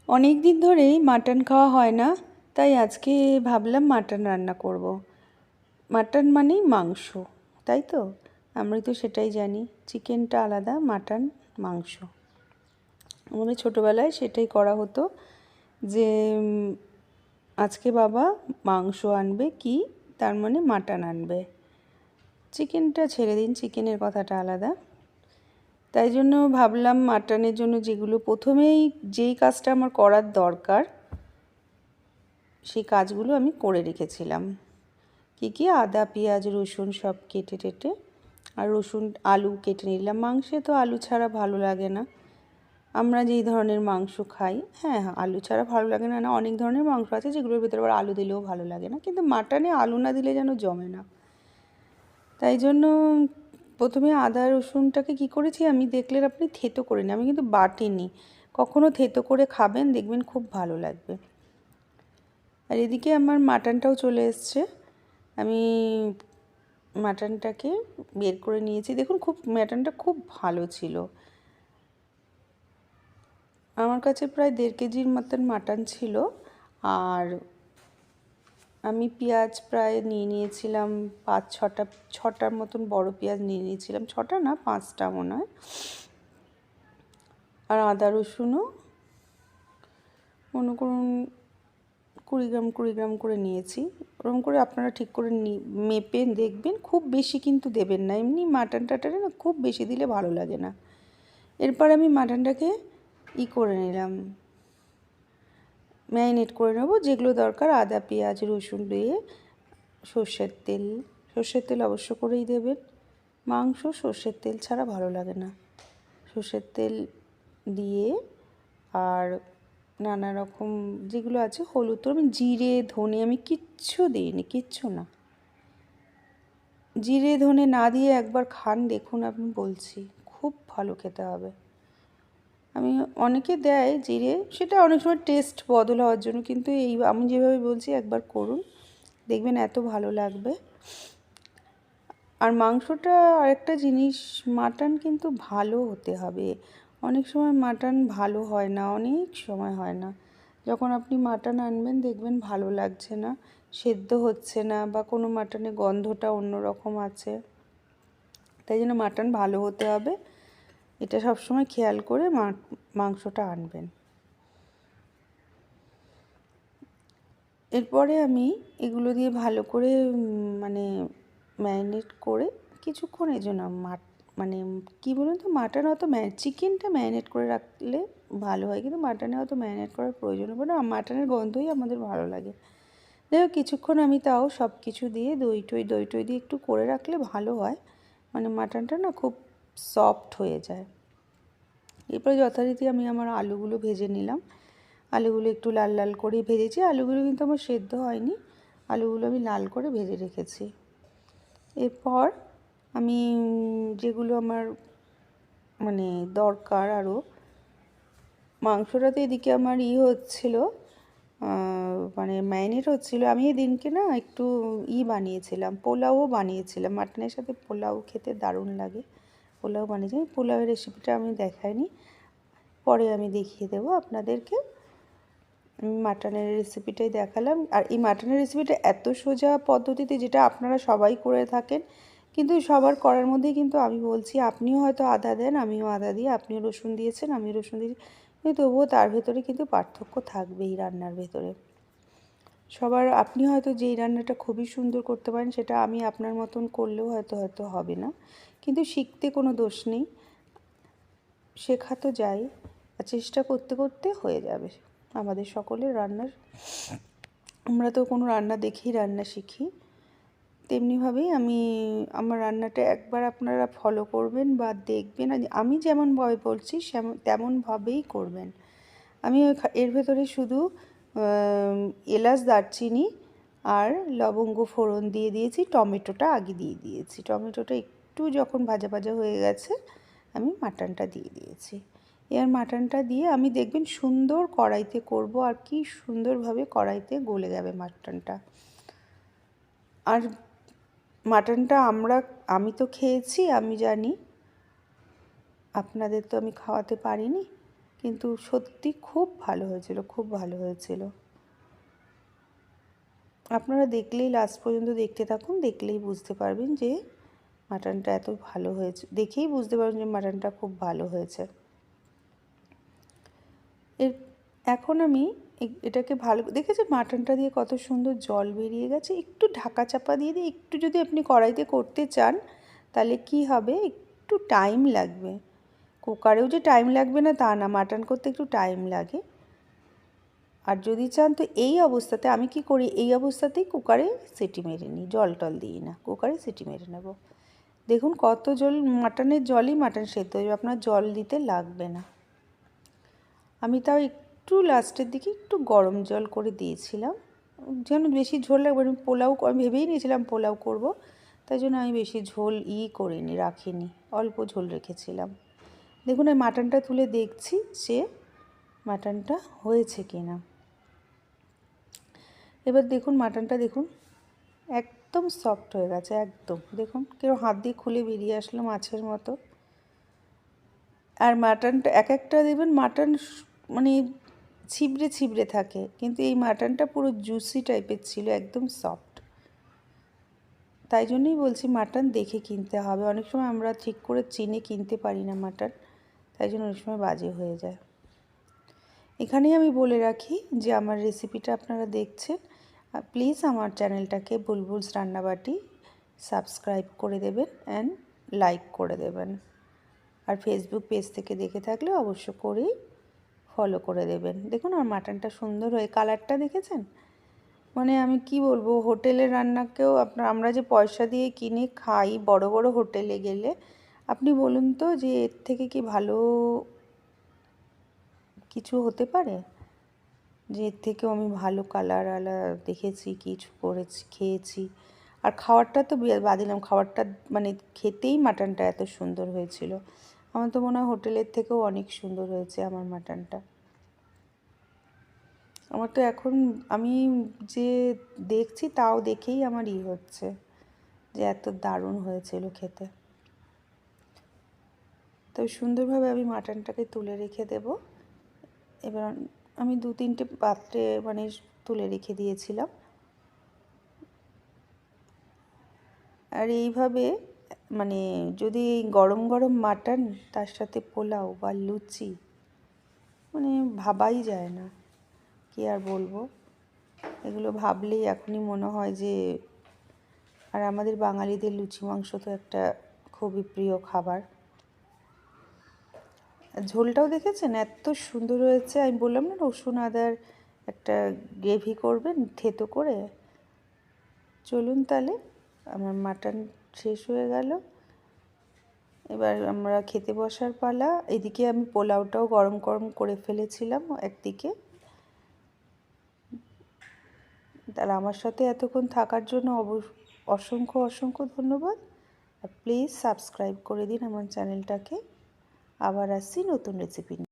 অনেক দিন ধরেই মাটন খাওয়া হয় না, তাই আজকে ভাবলাম মাটন রান্না করব। মাটন মানেই মাংস, তাই তো? আমরা তো সেটাই জানি, চিকেনটা আলাদা, মাটন মাংস। আমাদের ছোটোবেলায় সেটাই করা হতো যে আজকে বাবা মাংস আনবে, কি তার মানে মাটন আনবে। চিকেনটা ছেড়ে দিন, চিকেনের কথাটা আলাদা। তাই জন্য ভাবলাম মাটনের জন্য যেগুলো প্রথমেই যেই কাজটা আমার করার দরকার সেই কাজগুলো আমি করে রেখেছিলাম। কি আদা পেঁয়াজ রসুন সব কেটে টেটে, আর রসুন আলু কেটে নিলাম। মাংসে তো আলু ছাড়া ভালো লাগে না। আমরা যেই ধরনের মাংস খাই, হ্যাঁ আলু ছাড়া ভালো লাগে না, না অনেক ধরনের মাংস আছে যেগুলোর ভিতরে আবার আলু দিলেও ভালো লাগে না, কিন্তু মাটনে আলু না দিলে যেন জমে না। তাই জন্য প্রথমে আদা রসুনটাকে কি করেছি আমি, দেখলেন আপনি, থেতো করে নিই। আমি কিন্তু বাটিনি। কখনও থেতো করে খাবেন, দেখবেন খুব ভালো লাগবে। আর এদিকে আমার মাটনটাও চলে এসছে। আমি মাটনটাকে বের করে নিয়েছি। দেখুন মাটনটা খুব ভালো ছিল। আমার কাছে প্রায় 1.5 কেজির মতন মাটন ছিল। আর আমি পেঁয়াজ প্রায় নিয়ে নিয়েছিলাম 5-6টার মতন বড় পেঁয়াজ নিয়ে নিয়েছিলাম। 6টা না, 5টা মনে হয়। আর আদা রসুনও মনে করুন 20 গ্রাম করে নিয়েছি। ওরকম করে আপনারা ঠিক করে মেপে দেখবেন। খুব বেশি কিন্তু দেবেন না, এমনি মাটন টাটনে না খুব বেশি দিলে ভালো লাগে না। এরপর আমি মাটনটাকে করে নিলাম, ম্যারিনেট করে নেবো। যেগুলো দরকার আদা পেঁয়াজ রসুন দিয়ে, সর্ষের তেল অবশ্য করেই দেবেন। মাংস সর্ষের তেল ছাড়া ভালো লাগে না। সর্ষের তেল দিয়ে, আর নানা রকম যেগুলো আছে, হলুদ, আমি জিরে ধনে আমি কিচ্ছু দিইনি, কিচ্ছু না। জিরে ধনে না দিয়ে একবার খান, দেখুন আপনি, বলছি খুব ভালো খেতে হবে। অনেকে দেয় জিরে, সেটা অনেক সময় টেস্ট বদল হওয়ার জন্য, কিন্তু আমি যেভাবে বলছি একবার করুন, দেখবেন এত ভালো লাগবে। আর মাংসটা আরেকটা জিনিস, মাটন কিন্তু ভালো হতে হবে। অনেক সময় মাটন ভালো হয় না, অনেক সময় হয় না। যখন আপনি মাটন আনবেন দেখবেন ভালো লাগছে না, সেদ্ধ হচ্ছে না, বা কোনো মাটনে গন্ধটা অন্যরকম আছে। তাই জন্য মাটন ভালো হতে হবে, এটা সবসময় খেয়াল করে মাংসটা আনবেন। এরপরে আমি এগুলো দিয়ে ভালো করে মানে ম্যারিনেট করে কিছুক্ষণের জন্য মানে কী বলুন তো, মাটন অত চিকেনটা ম্যারিনেট করে রাখলে ভালো হয়, কিন্তু মাটনে অত ম্যারিনেট করার প্রয়োজন পড়ে না। মাটনের গন্ধই আমাদের ভালো লাগে। যাই হোক, কিছুক্ষণ আমি তাও সব কিছু দিয়ে দই টই দিয়ে একটু করে রাখলে ভালো হয়, মানে মাটনটা না খুব সফট হয়ে যায়। এরপরে যথারীতি আমি আমার আলুগুলো ভেজে নিলাম। আলুগুলো একটু লাল লাল করেই ভেজেছি। আলুগুলো কিন্তু আমার সেদ্ধ হয়নি, আলুগুলো আমি লাল করে ভেজে রেখেছি। এরপর আমি যেগুলো আমার মানে দরকার আরও, মাংসটাতে এদিকে আমার হচ্ছিল, মানে ম্যারিনেট হচ্ছিলো। আমি এদিনকে না একটু বানিয়েছিলাম, পোলাওও বানিয়েছিলাম। মাটনের সাথে পোলাও খেতে দারুণ লাগে। পোলাও বানিয়েছি। পোলাওয়ের রেসিপিটা আমি দেখাইনি, পরে আমি দেখিয়ে দেবো আপনাদেরকে। মাটনের রেসিপিটাই দেখালাম। আর এই মাটনের রেসিপিটা এত সোজা পদ্ধতিতে, যেটা আপনারা সবাই করে থাকেন, কিন্তু সবার করার মধ্যেই কিন্তু আমি বলছি, আপনিও হয়তো আদা দেন, আমিও আদা দিই, আপনিও রসুন দিয়েছেন, আমিও রসুন দিয়েছি, কিন্তু তবুও তার ভেতরে কিন্তু পার্থক্য থাকবেই রান্নার ভেতরে। আপনি হয়তো যেই রান্নাটা খুবই সুন্দর করতে পারেন, সেটা আমি আপনার মতন করলেও হয়তো হবে না, কিন্তু শিখতে কোনো দোষ নেই, শেখা তো যায়, আর চেষ্টা করতে করতে হয়ে যাবে। আমাদের সকলের রান্নার, আমরা তো কোনো রান্না দেখেই রান্না শিখি, তেমনিভাবেই আমার রান্নাটা একবার আপনারা ফলো করবেন বা দেখবেন। আমি যেমনভাবে বলছি তেমনভাবেই করবেন। আমি এর ভেতরে শুধু এলাচ দারচিনি আর লবঙ্গ ফোড়ন দিয়ে দিয়েছি, টমেটোটা আগে দিয়ে দিয়েছি। টমেটোটা একটু যখন ভাজা ভাজা হয়ে গেছে, আমি মাটনটা দিয়ে দিয়েছি। এবার মাটনটা দিয়ে আমি দেখবেন সুন্দর কড়াইতে করব, আর কি সুন্দরভাবে কড়াইতে গলে যাবে মাটনটা। আর মাটনটা আমি তো খেয়েছি, আমি জানি, আপনাদের তো আমি খাওয়াতে পারিনি, কিন্তু সত্যি খুব ভালো হয়েছিল, খুব ভালো হয়েছিল। আপনারা দেখলেই লাস্ট পর্যন্ত দেখতে থাকুন, দেখলেই বুঝতে পারবেন যে মাটনটা এত ভালো হয়েছে, দেখেই বুঝতে পারবেন যে মাটনটা খুব ভালো হয়েছে। এখন আমি এটাকে ভালো দেখেছি, মাটনটা দিয়ে কত সুন্দর জল বেরিয়ে গেছে। একটু ঢাকা চাপা দিয়ে একটু যদি আপনি কড়াইতে করতে চান তাহলে কি হবে, একটু টাইম লাগবে। কুকারেও যে টাইম লাগবে না তা না, মাটন করতে একটু টাইম লাগে। আর যদি চান তো এই অবস্থাতে আমি কি করি, এই অবস্থাতেই কুকারে সিটি মেরে নিই, জল টল দিই না, কুকারে সিটি মেরে নেব। দেখুন কত জল, মাটনের জলই মাটন সেদ্ধ হয়ে যাবে, আপনার জল দিতে লাগবে না। আমি তাও একটু লাস্টের দিকে একটু গরম জল করে দিয়েছিলাম, যেন বেশি ঝোল লাগবে না। পোলাও আমি ভেবেই নিয়েছিলাম পোলাও করব, তাই জন্য আমি বেশি ঝোল করিনি, রাখিনি, অল্প ঝোল রেখেছিলাম। দেখুন এই মাটনটা তুলে দেখছি যে মাটনটা হয়েছে কিনা। এবার দেখুন মাটনটা দেখুন একদম সফট হয়ে গেছে, একদম দেখুন কেউ হাত দিয়ে খুলে বেরিয়ে আসলো মাছের মতো। আর মাটনটা এক একটা দেখবেন মাটন মানে ছিবড়ে ছিবড়ে থাকে, কিন্তু এই মাটনটা পুরো জুসি টাইপের ছিল, একদম সফট। তাই জন্যই বলছি মাটন দেখে কিনতে হবে। অনেক সময় আমরা ঠিক করে চিনে কিনতে পারি না মাটন, তাই জন্য অনেক সময় বাজে হয়ে যায়। এখানেই আমি বলে রাখি যে আমার রেসিপিটা আপনারা দেখছেন, প্লিজ আমার চ্যানেলটাকে বুলবুলস রান্নাবাটি সাবস্ক্রাইব করে দেবেন অ্যান্ড লাইক করে দেবেন। আর ফেসবুক পেজ থেকে দেখে থাকলে অবশ্য করেই ফলো করে দেবেন। দেখুন আমার মাটনটা সুন্দর হয়ে, কালারটা দেখেছেন, মানে আমি কি বলবো, হোটেলের রান্নাকেও আমরা যে পয়সা দিয়ে কিনে খাই বড় বড় হোটেলে গেলে, আপনি বলুন তো যে এর থেকে কি ভালো কিছু হতে পারে, যে এর থেকেও আমি ভালো কালার আলা দেখেছি, কিছু করেছি, খেয়েছি। আর খাবারটা তো বাদিলাম, খাবারটা মানে খেতেই মাটনটা এত সুন্দর হয়েছিল। আমার তো মনে হয় হোটেলের থেকেও অনেক সুন্দর হয়েছে আমার মাটনটা। আমার তো এখন আমি যে দেখছি তাও দেখেই আমার হচ্ছে যে এত দারুণ হয়েছিল খেতে। তো সুন্দরভাবে আমি মাটনটাকে তুলে রেখে দেব। এবার আমি 2-3টে পাত্রে মানে তুলে রেখে দিয়েছিলাম। আর এইভাবে মানে যদি গরম গরম মাটন তার সাথে পোলাও বা লুচি, মানে ভাবাই যায় না, কি আর বলবো। এগুলো ভাবলেই এখনই মনে হয় যে, আর আমাদের বাঙালিদের লুচি মাংস তো একটা খুবই প্রিয় খাবার। ঝোলটাও দেখেছেন এত সুন্দর হয়েছে, আমি বললাম না রসুন আদার একটা গ্রেভি করবেন থেতো করে। চলুন তাহলে, আমার মাটন শেষ হয়ে গেল, এবার আমরা খেতে বসার পালা। এদিকে আমি পোলাওটাও গরম গরম করে ফেলেছিলাম একদিকে। তাহলে আমার সাথে এতক্ষণ থাকার জন্য অসংখ্য অসংখ্য ধন্যবাদ। আর প্লিজ সাবস্ক্রাইব করে দিন আমার চ্যানেলটাকে। আবার আসছি নতুন রেসিপি নিয়ে।